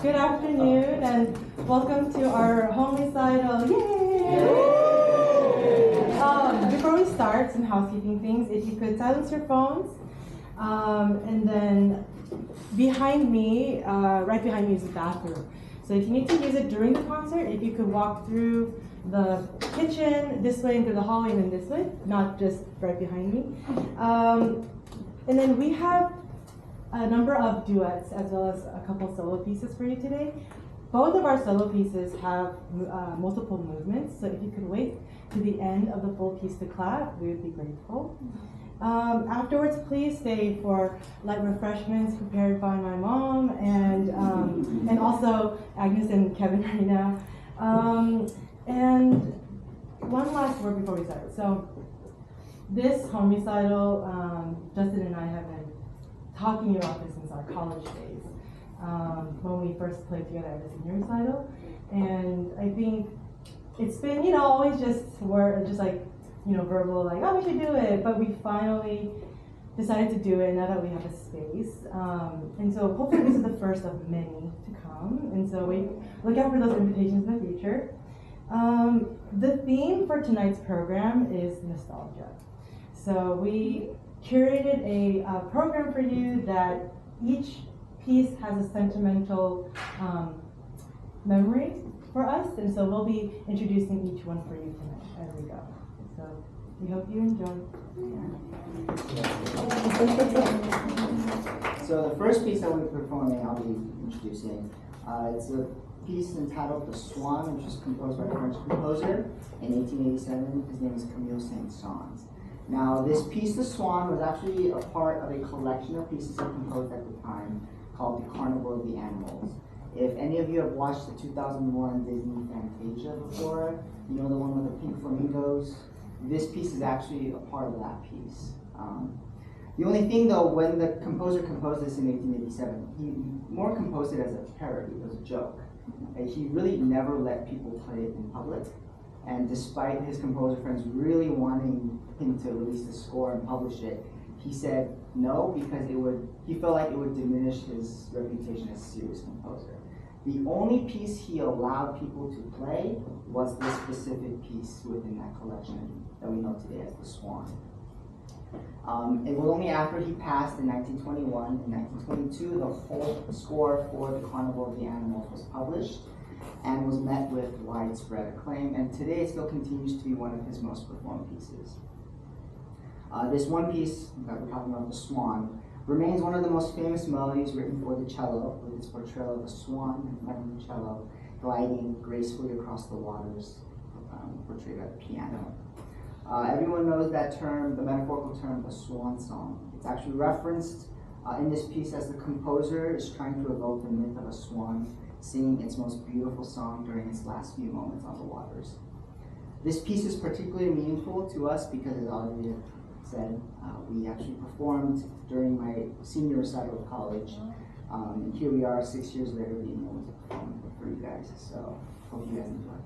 Good afternoon and welcome to our home recital. Yay! Before we start, some housekeeping things. If you could silence your phones, and then behind me, right behind me is the bathroom. So if you need to use it during the concert, if you could walk through the kitchen this way and through the hallway and then this way, not just right behind me. And then we have a number of duets as well as a couple solo pieces for you today. Both of our solo pieces have multiple movements, so if you could wait to the end of the full piece to clap, we would be grateful. Afterwards, please stay for light refreshments prepared by my mom and also Agnes and Kevin right now. And one last word before we start. So this home recital, Justin and I have been talking about this since our college days, when we first played together at the senior recital. And I think it's been, always just like, verbal, like, oh, we should do it. But we finally decided to do it now that we have a space. And so hopefully this is the first of many to come. And so we look out for those invitations in the future. The theme for tonight's program is nostalgia. So we curated a program for you that each piece has a sentimental memory for us, and so we'll be introducing each one for you tonight as we go. So we hope you enjoy. So the first piece that we're performing, I'll be introducing, it's a piece entitled The Swan, which was composed by a French composer in 1887. His name is Camille Saint-Saens. Now, this piece, The Swan, was actually a part of a collection of pieces he composed at the time called The Carnival of the Animals. If any of you have watched the 2001 Disney Fantasia before, you know the one with the pink flamingos? This piece is actually a part of that piece. The only thing, though, when the composer composed this in 1887, he more composed it as a parody, as a joke. And he really never let people play it in public. And despite his composer friends really wanting him to release the score and publish it, he said no because he felt like it would diminish his reputation as a serious composer. The only piece he allowed people to play was this specific piece within that collection that we know today as The Swan. It was only after he passed in 1921 and 1922 the whole score for The Carnival of the Animals was published and was met with widespread acclaim, and today it still continues to be one of his most performed pieces. This one piece that we're talking about, The Swan, remains one of the most famous melodies written for the cello, with its portrayal of a swan in front of the cello, gliding gracefully across the waters, portrayed at the piano. Everyone knows that term, the metaphorical term, the swan song. It's actually referenced in this piece as the composer is trying to evoke the myth of a swan singing its most beautiful song during its last few moments on the waters. This piece is particularly meaningful to us because, as Audrey said, we actually performed during my senior recital of college, and here we are 6 years later being able to perform for you guys, so hope you guys enjoy.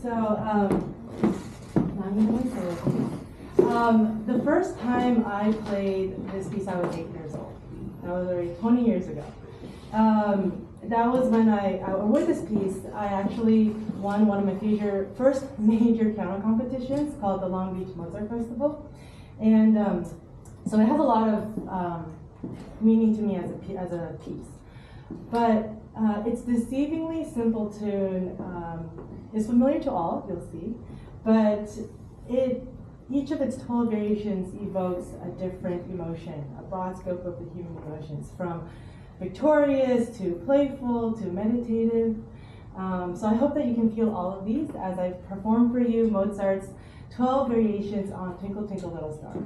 So, I'm going to say the first time I played this piece, I was 8 years old. That was already 20 years ago. That was when with this piece, I actually won one of my first major piano competitions called the Long Beach Mozart Festival. And so it has a lot of meaning to me as a piece. But its deceivingly simple tune is familiar to all, you'll see, but each of its 12 variations evokes a different emotion, a broad scope of the human emotions, from victorious to playful to meditative. So I hope that you can feel all of these as I perform for you Mozart's 12 variations on Twinkle, Twinkle, Little Star.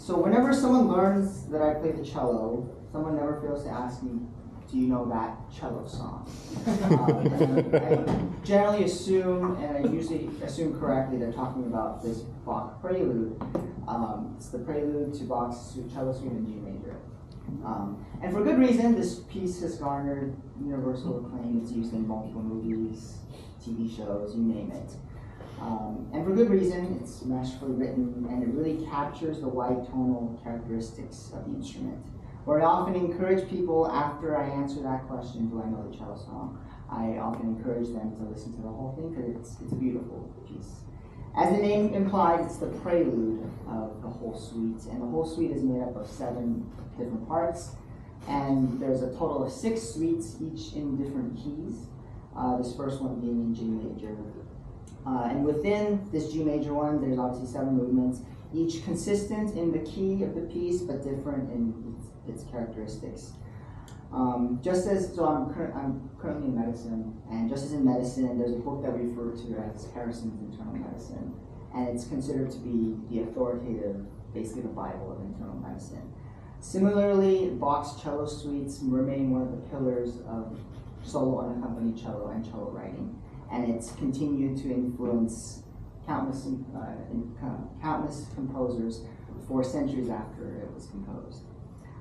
So whenever someone learns that I play the cello, someone never fails to ask me, do you know that cello song? I generally assume, and I usually assume correctly, they're talking about this Bach prelude. It's the prelude to Bach's cello suite in G major. And for good reason, this piece has garnered universal acclaim. It's used in multiple movies, TV shows, you name it. And for good reason, it's masterfully written, and it really captures the wide tonal characteristics of the instrument. Where I often encourage people, after I answer that question, do I know the cello song, I often encourage them to listen to the whole thing, because it's a beautiful piece. As the name implies, it's the prelude of the whole suite, and the whole suite is made up of 7 different parts, and there's a total of 6 suites, each in different keys, this first one being in G major. And within this G major one, there's obviously 7 movements, each consistent in the key of the piece, but different in its characteristics. I'm currently in medicine, and just as in medicine, there's a book that we refer to as Harrison's Internal Medicine, and it's considered to be the authoritative, basically the Bible of internal medicine. Similarly, Bach's cello suites remain one of the pillars of solo unaccompanied cello and cello writing, and it's continued to influence countless composers for centuries after it was composed.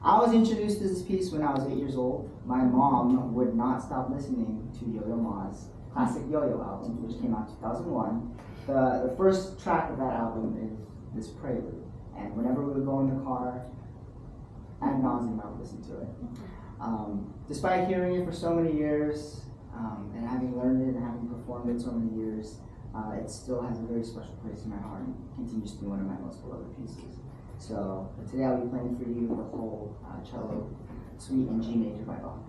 I was introduced to this piece when I was 8 years old. My mom would not stop listening to Yo-Yo Ma's classic Yo-Yo album, which came out in 2001. The first track of that album is this prelude, and whenever we would go in the car, ad nauseum, I would listen to it. Despite hearing it for so many years, and having learned it and having performed it so many years, it still has a very special place in my heart and continues to be one of my most beloved pieces. So today I'll be playing for you the whole cello suite in G major by Bach.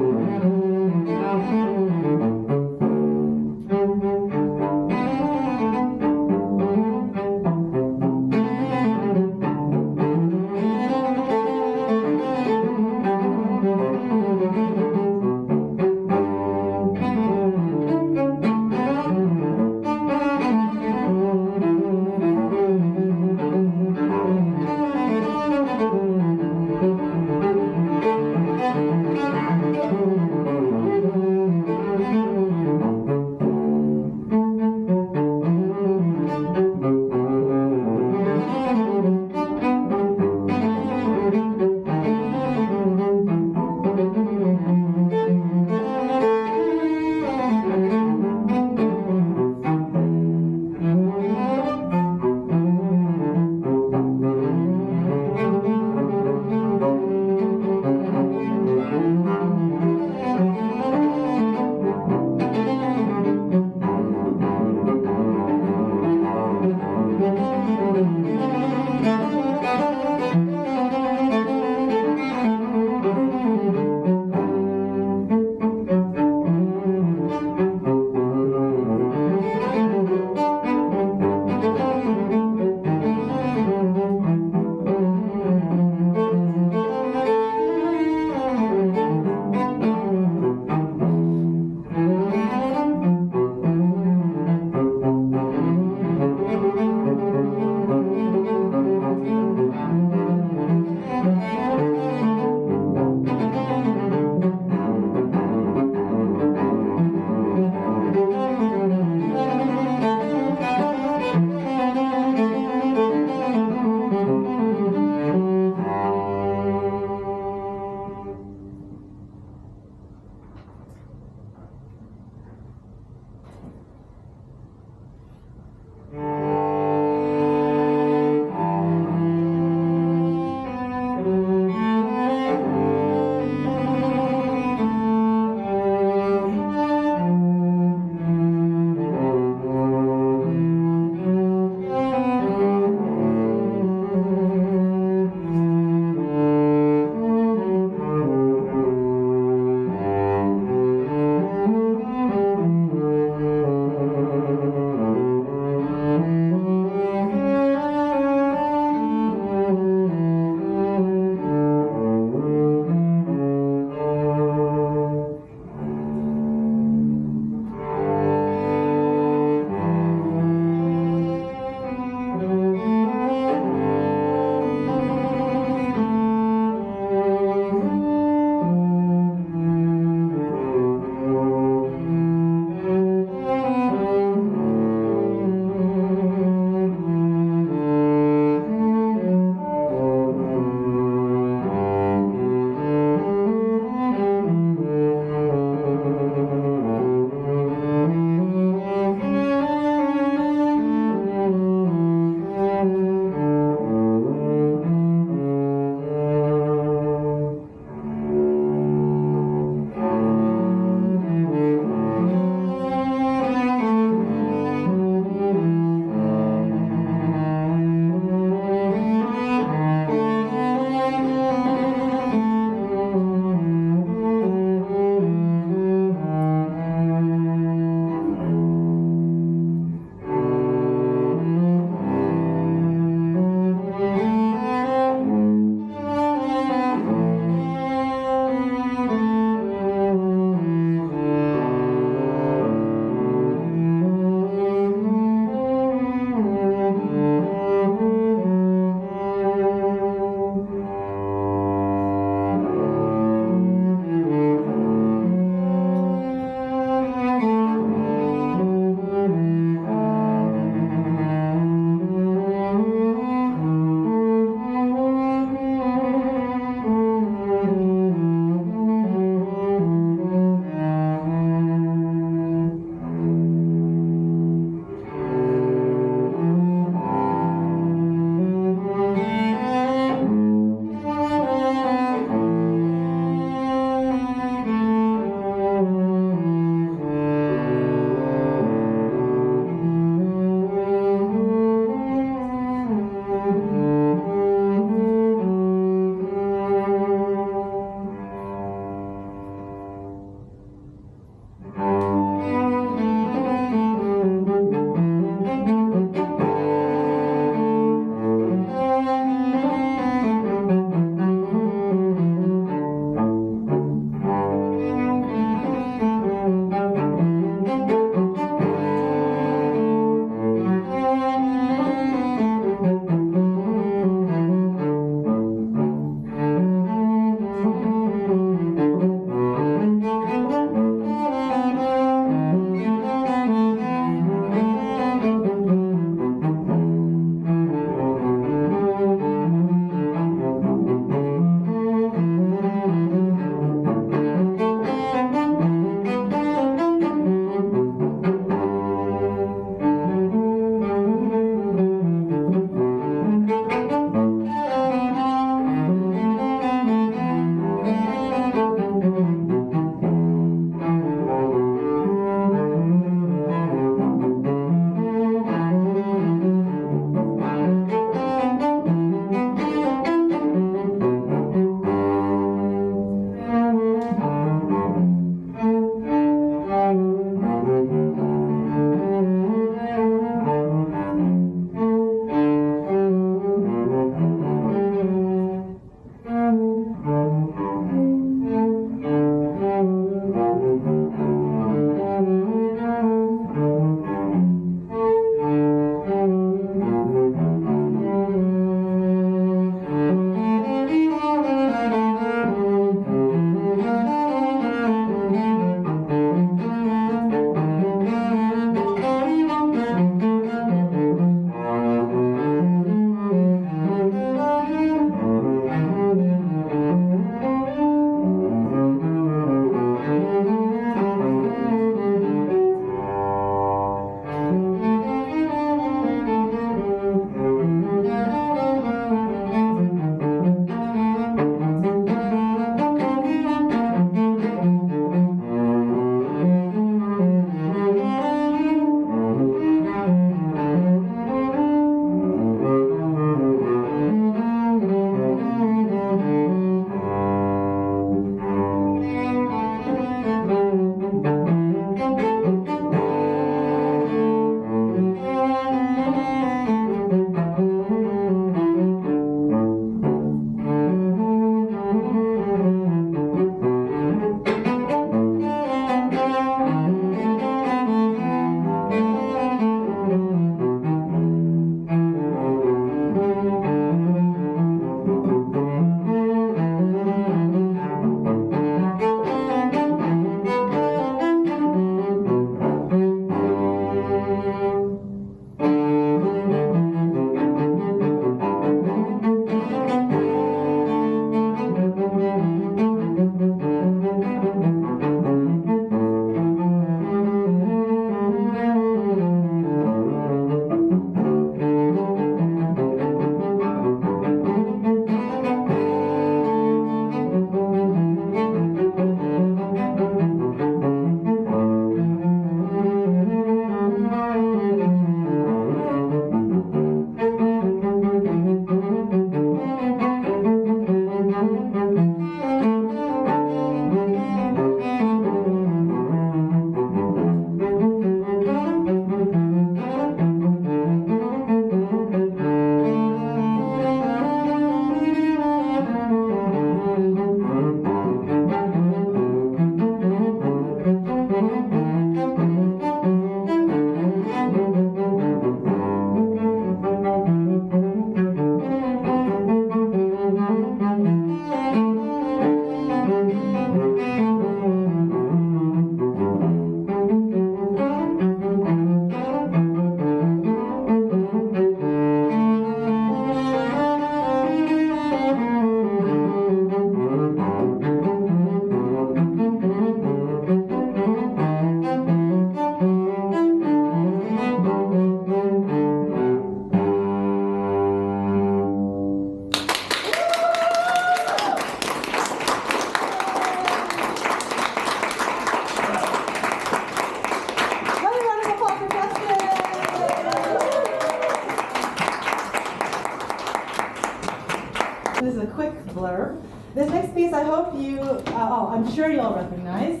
this is a quick blurb. This next piece, I hope you, I'm sure you all recognize.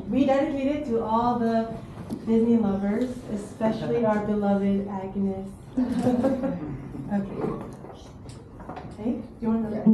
We dedicate it to all the Disney lovers, especially our beloved Agnes. Okay. Okay, do you want to know?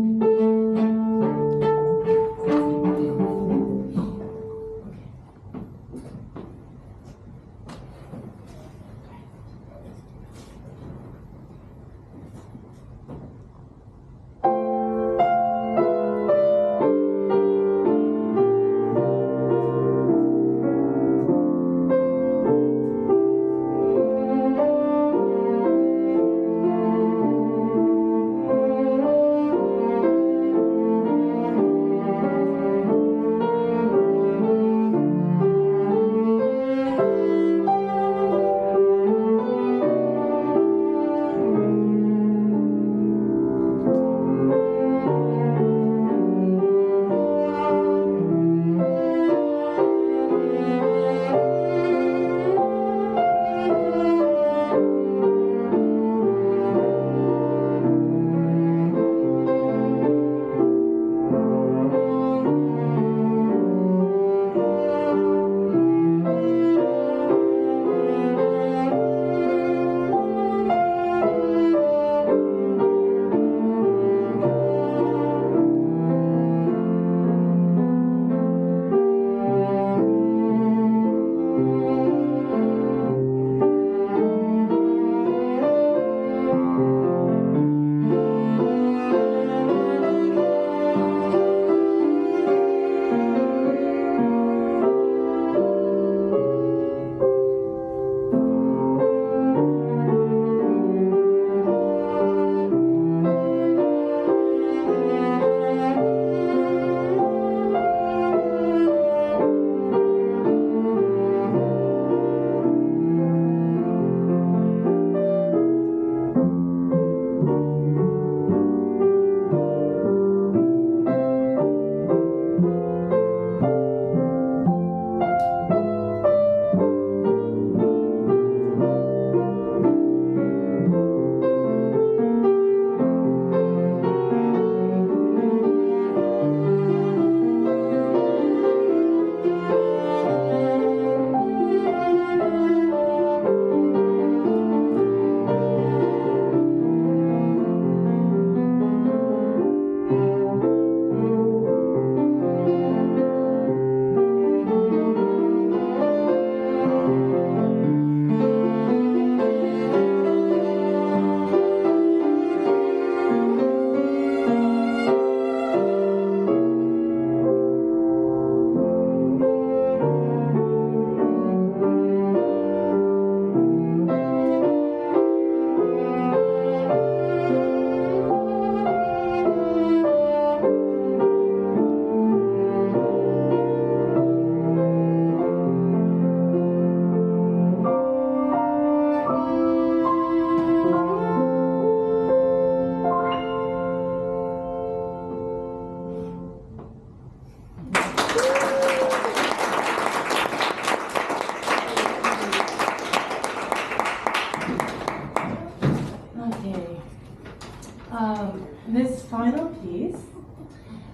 This final piece,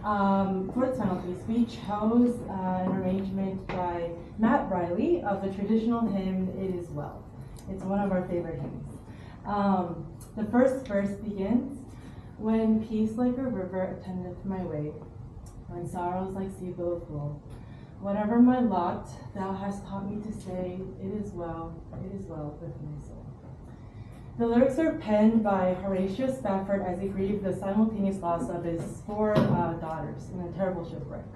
for this final piece, we chose an arrangement by Matt Riley of the traditional hymn, It Is Well. It's one of our favorite hymns. The first verse begins, when peace like a river attendeth my way, when sorrows like sea billows flow. Whatever my lot, thou hast taught me to say, it is well with my soul. The lyrics are penned by Horatio Spafford as he grieved the simultaneous loss of his 4 daughters in a terrible shipwreck.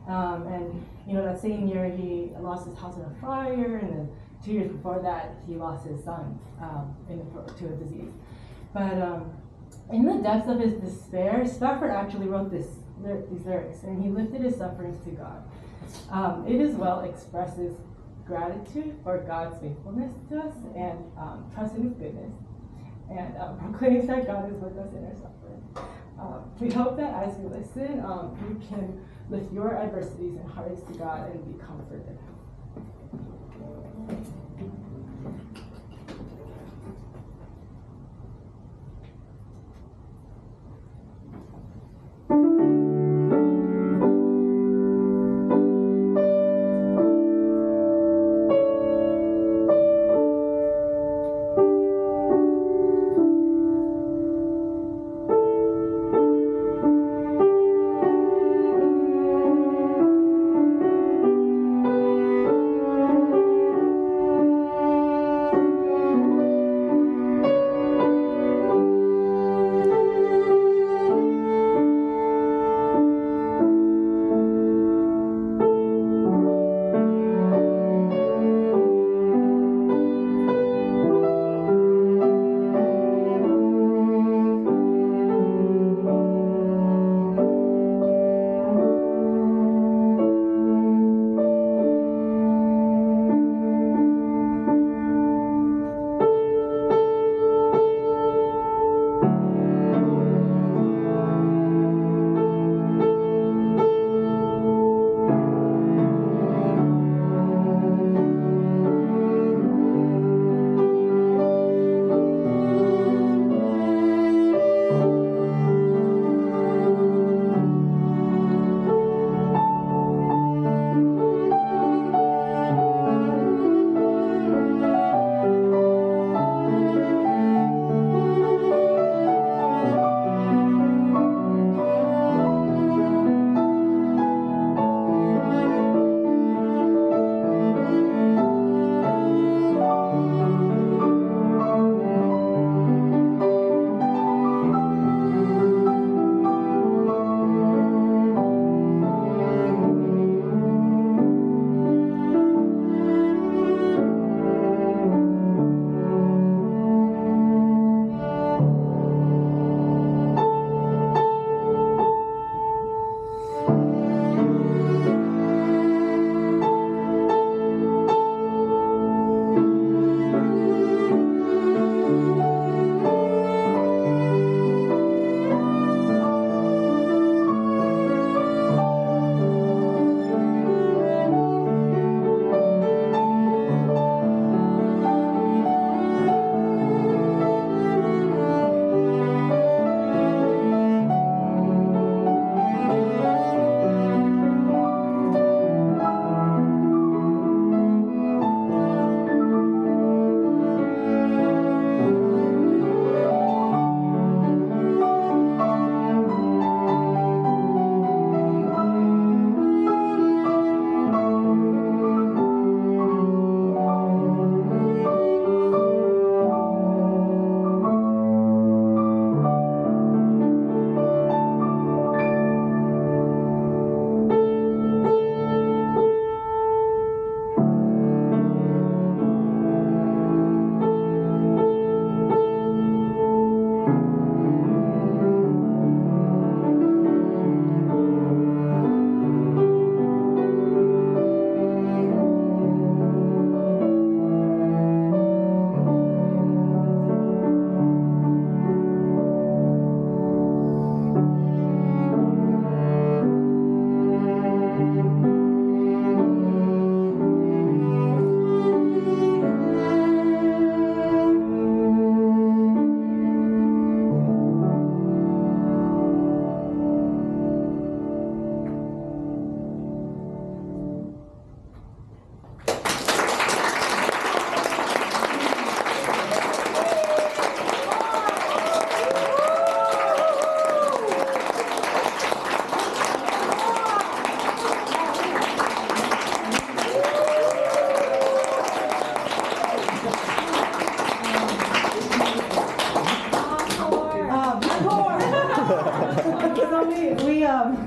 And that same year he lost his house in a fire, and then 2 years before that he lost his son to a disease. But in the depths of his despair, Spafford actually wrote these lyrics, and he lifted his sufferings to God. It Is Well expresses gratitude for God's faithfulness to us and trust in His goodness, and proclaims that God is with us in our suffering. We hope that as you listen, you can lift your adversities and hearts to God and be comforted.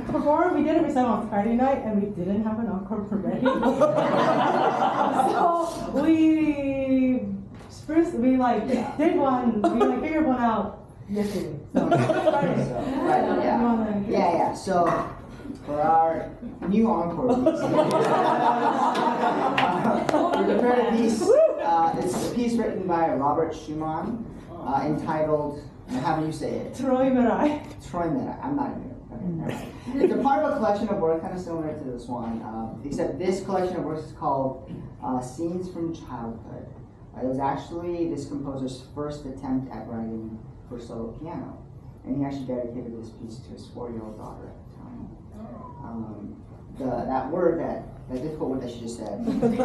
before we did a recital on Friday night, and we didn't have an encore ready. So we did one. We figured one out yesterday. So Friday. Right, yeah. So for our new encore piece, we prepared a piece. It's a piece written by Robert Schumann, entitled, and how do you say it? Traumerei. Traumerei. I'm not even. Okay, it's a part of a collection of work, kind of similar to the Swan, except this collection of works is called Scenes from Childhood. It was actually this composer's first attempt at writing for solo piano, and he actually dedicated this piece to his 4-year-old daughter at the time. That difficult word that she just said, it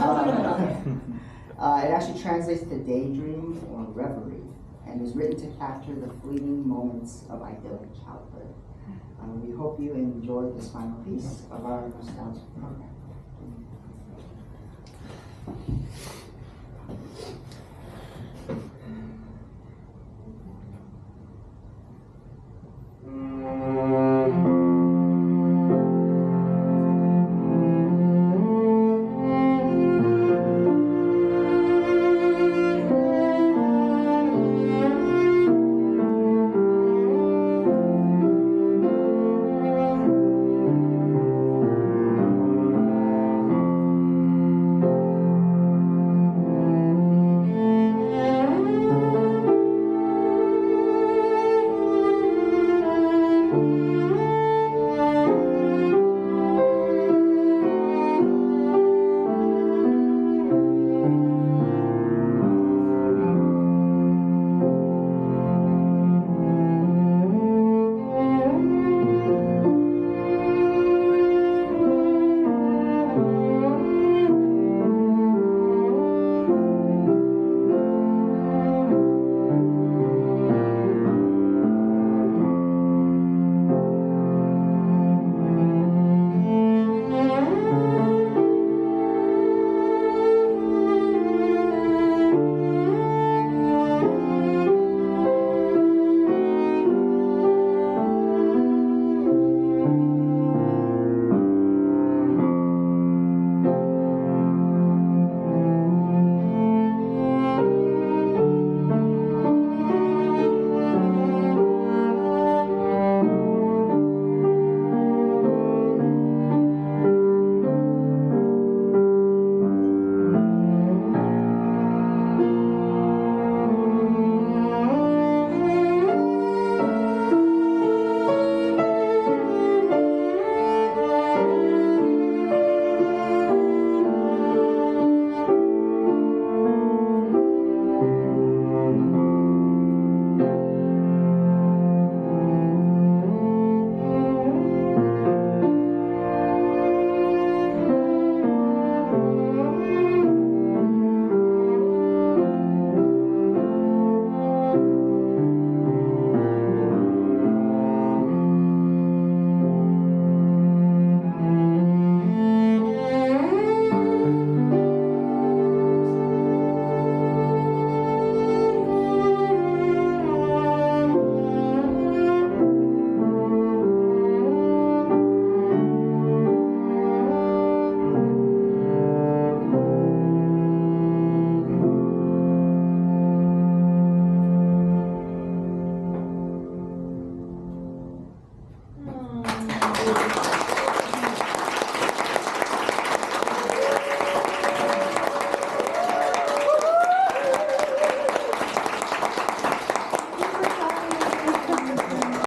actually translates to daydream or reverie, and is written to capture the fleeting moments of idyllic childhood. We hope you enjoyed this final piece of our nostalgic program.